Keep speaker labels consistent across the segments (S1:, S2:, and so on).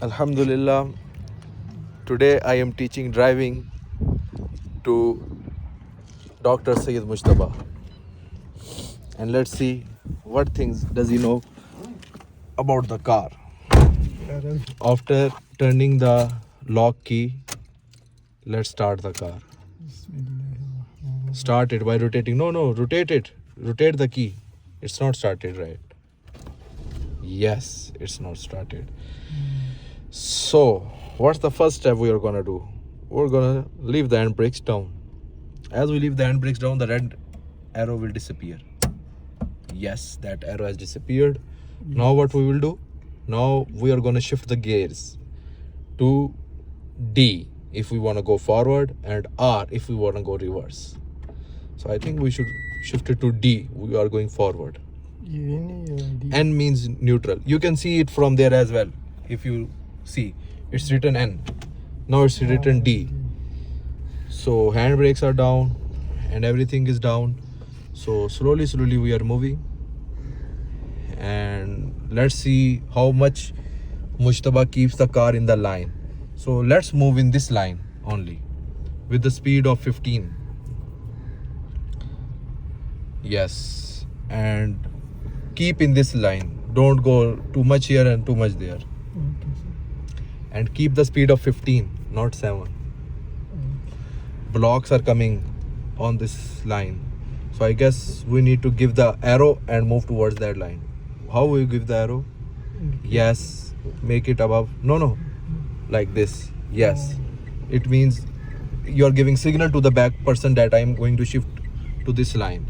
S1: Alhamdulillah, today I am teaching driving to Dr. Sayyid Mujtaba. And let's see what things does he know about the car. After turning the lock key, let's start the car. Start it by rotating. No, rotate it. Rotate the key. It's not started, right? Yes, it's not started. So, what's the first step we are gonna do? We're gonna leave the handbrakes down. As we leave the handbrakes down, the red arrow will disappear. Yes, that arrow has disappeared. Now what we will do? Now we are gonna shift the gears to D if we wanna go forward and R if we wanna go reverse. So I think we should shift it to D. We are going forward. N means neutral. You can see it from there as well. If you see, it's written N. Now it's written D. So handbrakes are down and everything is down. So slowly we are moving. And let's see how much Mujtaba keeps the car in the line. So let's move in this line only with the speed of 15. Yes, and keep in this line. Don't go too much here and too much there. And keep the speed of 15, not 7. Blocks are coming on this line. So I guess we need to give the arrow and move towards that line. How will you give the arrow? Yes, make it above. No, like this. Yes, it means you're giving signal to the back person that I'm going to shift to this line.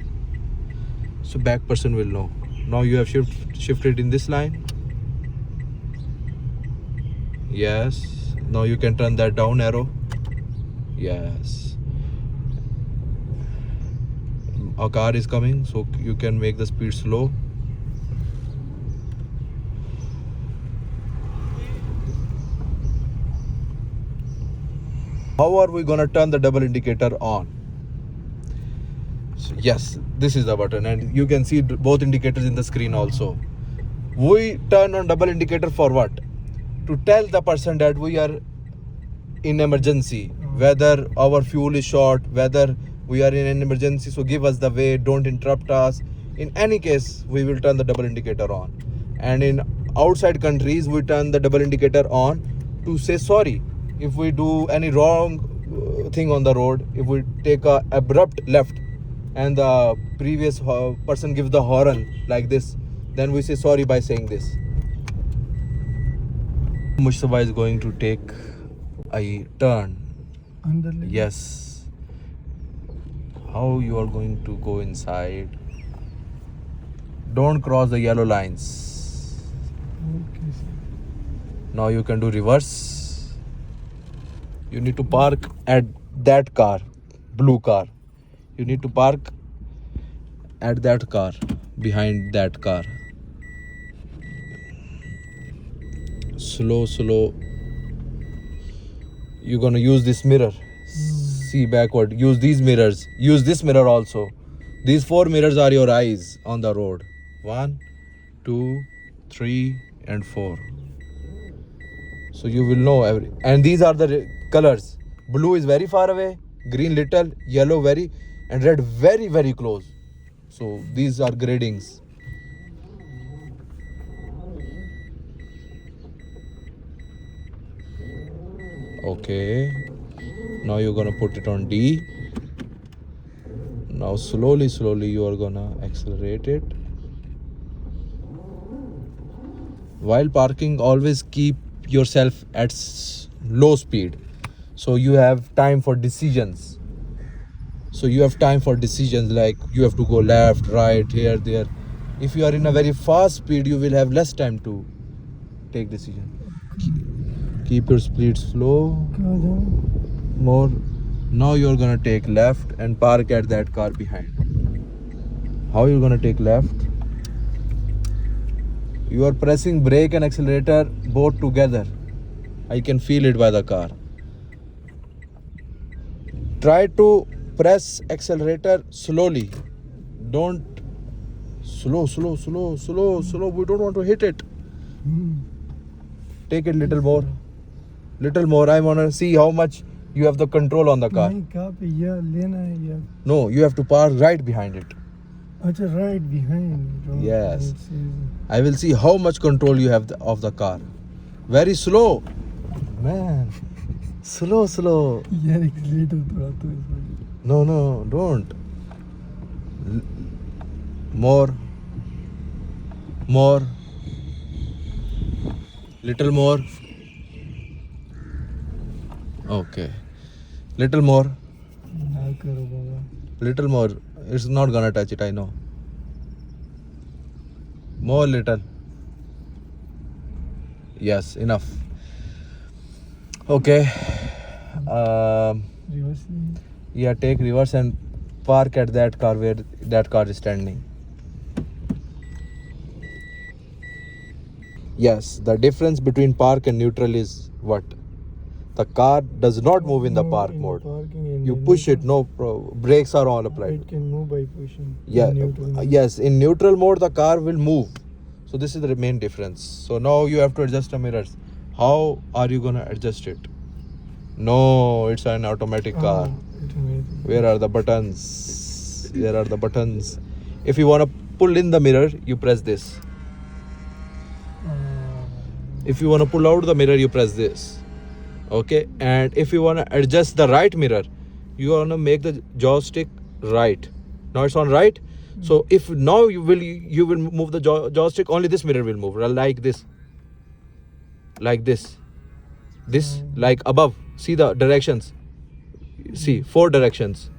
S1: So back person will know. Now you have shifted in this line. Yes. Now you can turn that down arrow. Yes. A car is coming, so you can make the speed slow. How are we gonna turn the double indicator on? So yes, this is the button, and you can see both indicators in the screen also. We turn on double indicator for what? To tell the person that we are in emergency, whether our fuel is short, whether we are in an emergency, so give us the way, don't interrupt us. In any case, we will turn the double indicator on. And in outside countries, we turn the double indicator on to say sorry if we do any wrong thing on the road. If we take a abrupt left and the previous person gives the horn like this, then we say sorry by saying this. Mujtaba is going to take a turn. Yes. How you are going to go inside? Don't cross the yellow lines. Okay, sir. Now you can do reverse. You need to park at that car, blue car. You need to park at that car, behind that car. Slow. You're gonna use this mirror. See backward. Use these mirrors. Use this mirror also. These 4 mirrors are your eyes on the road. 1, 2, 3, and 4. So you will know every. And these are the colors. Blue is very far away. Green little. Yellow very. And red very close. So these are gradings. Okay. Now you're gonna put it on D. Now slowly you are gonna accelerate it. While parking, always keep yourself at low speed, so you have time for decisions. Like you have to go left, right, here, there. If you are in a very fast speed, you will have less time to take decision. Keep your speed slow. More. Now you're gonna take left and park at that car behind. How you're gonna take left? You are pressing brake and accelerator both together. I can feel it by the car. Try to press accelerator slowly. Don't slow. We don't want to hit it. Take it little more. Little more. I want to see how much you have the control on the car.
S2: नहीं कहाँ पे यह लेना है या
S1: No, you have to park right behind it.
S2: अच्छा right behind. Right.
S1: Yes.
S2: Let's see.
S1: I will see how much control you have of the car. Very slow. Man. Slow, slow.
S2: यार accelerator थोड़ा तो इसमें.
S1: No, don't. More. More. Little more. Okay. Little more.
S2: ना करो बाबा.
S1: Little more. It's not gonna touch it, I know. More little. Yes, enough. Okay.
S2: Reverse नहीं.
S1: Yeah, take reverse and park at that car where that car is standing. Yes, the difference between park and neutral is what? The car does not move in the park
S2: in
S1: mode.
S2: Parking and
S1: You
S2: in
S1: push it,
S2: neutral.
S1: no brakes are all applied.
S2: It can move by pushing.
S1: Yeah,
S2: In neutral mode.
S1: yes, in neutral mode the car will move. So this is the main difference. So now you have to adjust the mirrors. How are you gonna adjust it? No, it's an automatic car.
S2: Automatic.
S1: Where are the buttons? There are the buttons. If you wanna pull in the mirror, you press this. If you wanna pull out the mirror, you press this. Okay, and if you wanna adjust the right mirror, you wanna make the joystick right. Now it's on right. So if now you will move the joystick, only this mirror will move like this, this like above. See the directions. See 4 directions.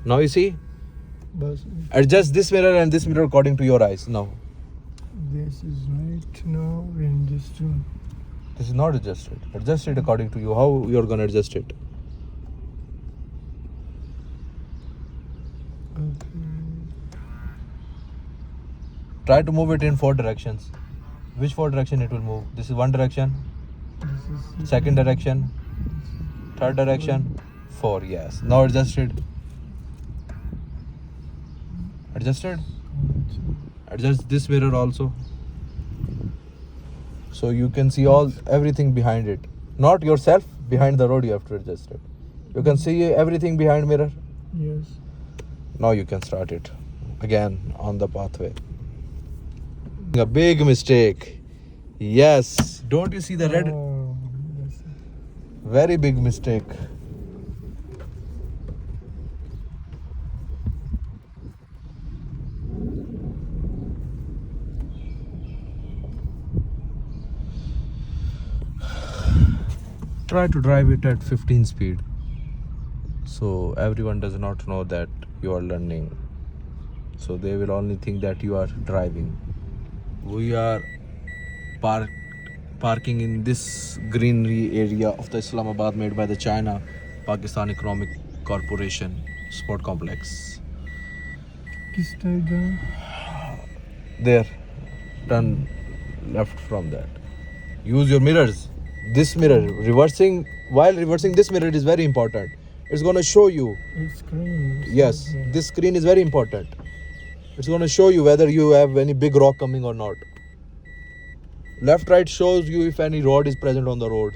S1: Now you see.
S2: Bus.
S1: Adjust this mirror and this mirror according to your eyes. Now
S2: This is right now and this too.
S1: this is not adjusted. Adjust it according to you. How you're gonna adjust it?
S2: Okay.
S1: Try to move it in 4 directions. Which 4 direction it will move? This is 1 direction,
S2: This is
S1: second direction, third direction, 4. Yes. Now adjusted. Adjusted. Adjust this mirror also. So you can see everything behind it. Not yourself, behind the road you have to adjust it. You can see everything behind mirror.
S2: Yes.
S1: Now you can start it again on the pathway. A big mistake. Yes. Don't you see the red?
S2: Oh, yes.
S1: Very big mistake. Try to drive it at 15 speed. So everyone does not know that you are learning. So they will only think that you are driving. We are parking in this greenery area of the Islamabad made by the China Pakistan Economic Corporation Sport Complex.
S2: किस type जाऊँ?
S1: There, turn left from that. Use your mirrors. This mirror, while reversing this mirror is very important. It's going to show you.
S2: It's green.
S1: Yes,
S2: Yeah.
S1: this screen is very important. It's going to show you whether you have any big rock coming or not. Left right shows you if any road is present on the road.